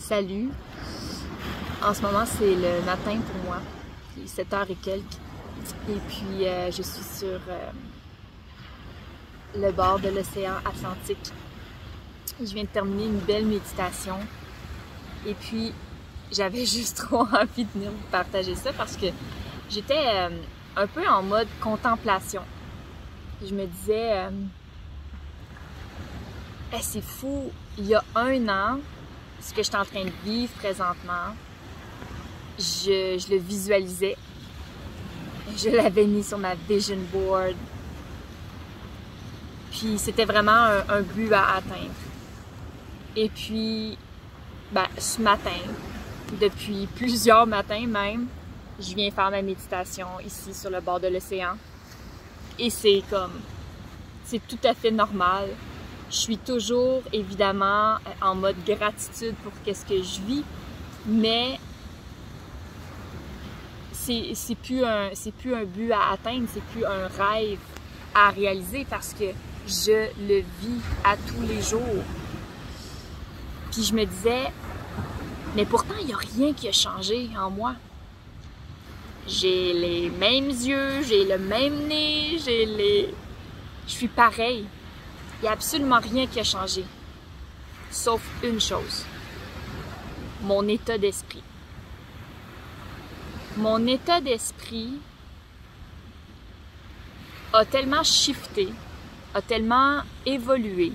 Salut! En ce moment, c'est le matin pour moi. Il est 7h et quelques. Et puis, je suis sur le bord de l'océan Atlantique. Je viens de terminer une belle méditation. Et puis, j'avais juste trop envie de venir vous partager ça parce que j'étais un peu en mode contemplation. Je me disais, c'est fou, il y a 1 an, ce que je suis en train de vivre présentement, je le visualisais. Je l'avais mis sur ma vision board. Puis c'était vraiment un but à atteindre. Et puis, ce matin, depuis plusieurs matins même, je viens faire ma méditation ici sur le bord de l'océan. Et c'est tout à fait normal. Je suis toujours évidemment en mode gratitude pour ce que je vis, mais c'est plus un but à atteindre, c'est plus un rêve à réaliser parce que je le vis à tous les jours. Puis je me disais, mais pourtant il n'y a rien qui a changé en moi. J'ai les mêmes yeux, j'ai le même nez, je suis pareil. Il n'y a absolument rien qui a changé. Sauf une chose. Mon état d'esprit. Mon état d'esprit a tellement shifté, a tellement évolué,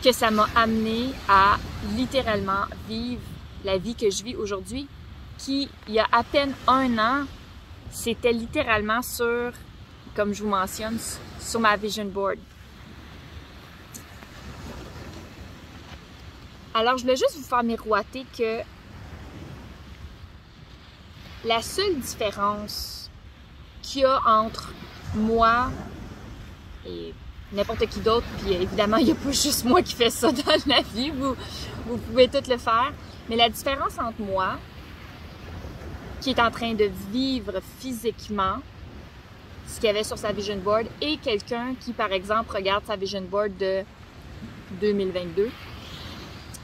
que ça m'a amené à littéralement vivre la vie que je vis aujourd'hui, qui, il y a à peine 1 an, c'était littéralement sur, comme je vous mentionne, sur ma vision board. Alors, je voulais juste vous faire miroiter que la seule différence qu'il y a entre moi et n'importe qui d'autre, puis évidemment, il n'y a pas juste moi qui fais ça dans la vie, vous pouvez tout le faire, mais la différence entre moi, qui est en train de vivre physiquement ce qu'il y avait sur sa vision board, et quelqu'un qui, par exemple, regarde sa vision board de 2022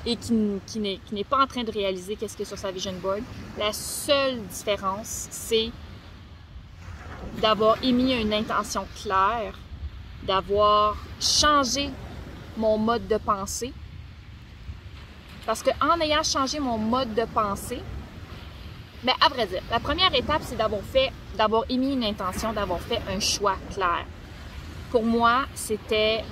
et qui n'est pas en train de réaliser qu'est-ce qu'il y a sur sa vision board, la seule différence, c'est d'avoir émis une intention claire, d'avoir changé mon mode de pensée. Parce qu'en ayant changé mon mode de pensée, à vrai dire, la première étape, c'est d'avoir émis une intention, d'avoir fait un choix clair. Pour moi, c'était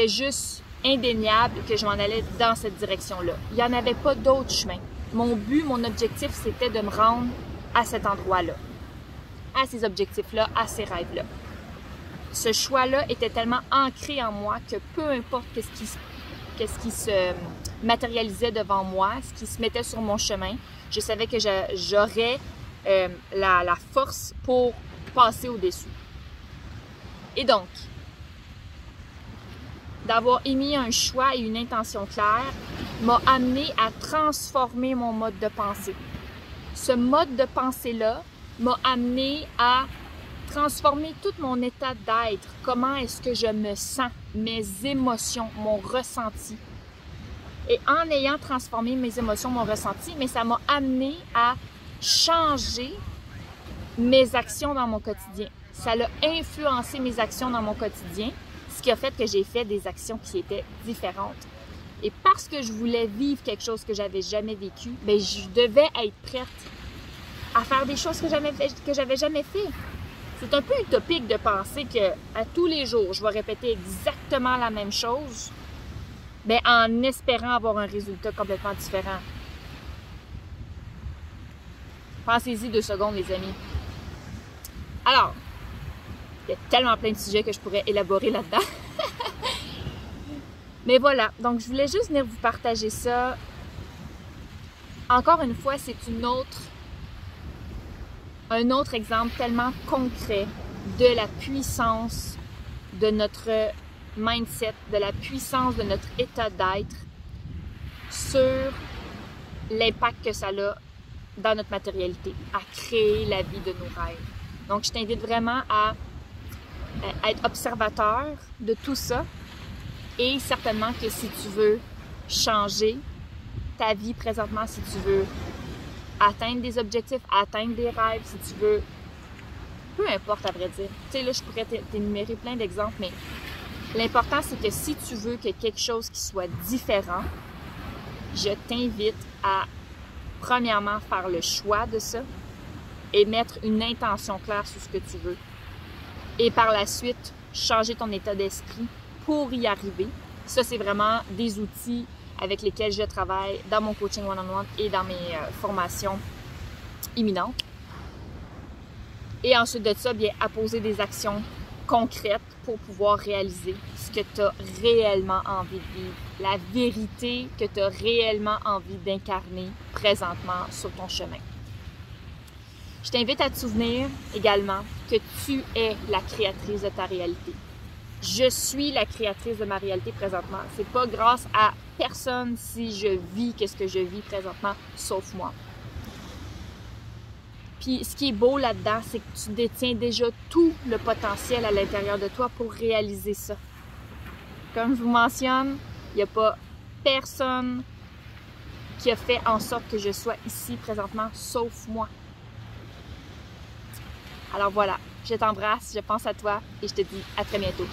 juste indéniable que je m'en allais dans cette direction-là. Il n'y en avait pas d'autre chemin. Mon but, mon objectif, c'était de me rendre à cet endroit-là, à ces objectifs-là, à ces rêves-là. Ce choix-là était tellement ancré en moi que peu importe qu'est-ce qui se matérialisait devant moi, ce qui se mettait sur mon chemin, je savais que j'aurais la force pour passer au-dessus. Et donc, d'avoir émis un choix et une intention claire m'a amené à transformer mon mode de pensée. Ce mode de pensée-là m'a amené à transformer tout mon état d'être, comment est-ce que je me sens, mes émotions, mon ressenti. Et en ayant transformé mes émotions, mon ressenti, mais ça m'a amené à changer mes actions dans mon quotidien. Ça a influencé mes actions dans mon quotidien, ce qui a fait que j'ai fait des actions qui étaient différentes. Et parce que je voulais vivre quelque chose que j'avais jamais vécu, je devais être prête à faire des choses que j'avais jamais fait. C'est un peu utopique de penser que à tous les jours, je vais répéter exactement la même chose, en espérant avoir un résultat complètement différent. Pensez-y 2 secondes, les amis. Alors, il y a tellement plein de sujets que je pourrais élaborer là-dedans. Mais voilà, donc je voulais juste venir vous partager ça. Encore une fois, c'est un autre exemple tellement concret de la puissance de notre mindset, de la puissance de notre état d'être sur l'impact que ça a dans notre matérialité, à créer la vie de nos rêves. Donc, je t'invite vraiment à être observateur de tout ça Et certainement que si tu veux changer ta vie présentement, si tu veux atteindre des objectifs, atteindre des rêves, si tu veux, peu importe à vrai dire. Tu sais, là, je pourrais t'énumérer plein d'exemples, mais l'important, c'est que si tu veux que quelque chose qui soit différent, je t'invite à, premièrement, faire le choix de ça et mettre une intention claire sur ce que tu veux. Et par la suite, changer ton état d'esprit pour y arriver. Ça, c'est vraiment des outils avec lesquels je travaille dans mon coaching one-on-one et dans mes formations imminentes. Et ensuite de ça, bien, à poser des actions concrètes pour pouvoir réaliser ce que tu as réellement envie de vivre, la vérité que tu as réellement envie d'incarner présentement sur ton chemin. Je t'invite à te souvenir également que tu es la créatrice de ta réalité. Je suis la créatrice de ma réalité présentement. C'est pas grâce à personne si je vis ce que je vis présentement, sauf moi. Puis ce qui est beau là-dedans, c'est que tu détiens déjà tout le potentiel à l'intérieur de toi pour réaliser ça. Comme je vous mentionne, il n'y a pas personne qui a fait en sorte que je sois ici présentement, sauf moi. Alors voilà, je t'embrasse, je pense à toi et je te dis à très bientôt.